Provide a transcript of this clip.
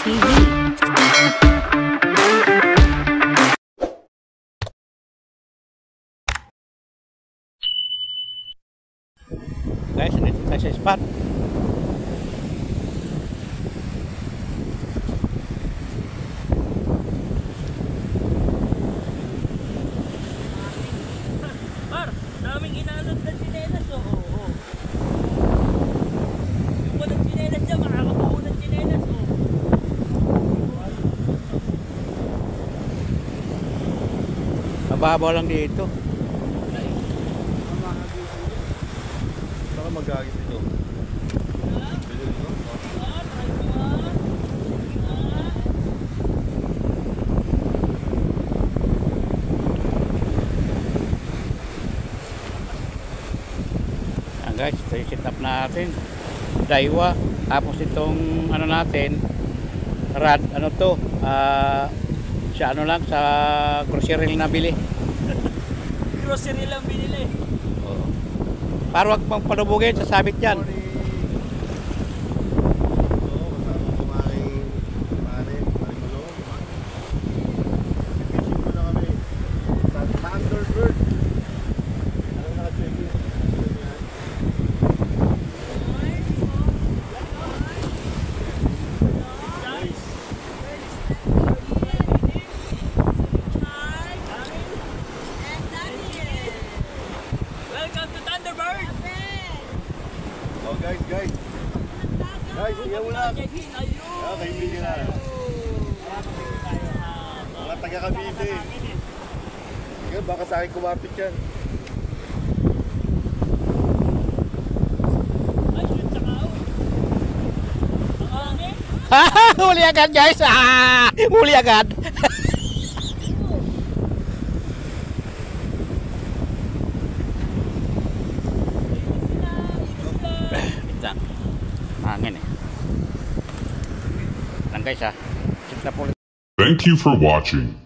TV. Guys, nandito tayo sa spot. Par, daming inalot na tsinelas, oo. Yung walang tsinelas dyan, makakabuo ng tsinelas, oo. Mababaw lang dito. Baka mag-agis ito. Guys, ito yung sit up natin, Daiwa. Tapos itong ano natin, rad, ano to, sa ano lang, sa grocery na bili. Grocery lang binili. Para wag pang palubugin, sasabit yan. Welcome to Thunderbird! Oh guys, guys, tingnan mo lang. Kaibigan na. Mga taga-Cavite. Yan, baka sa akin kumapit yan. Ay, yun sa kao. Ang hangin. Huli agad guys! Huli agad! Hangin eh. Lang guys ha. Thank you for watching.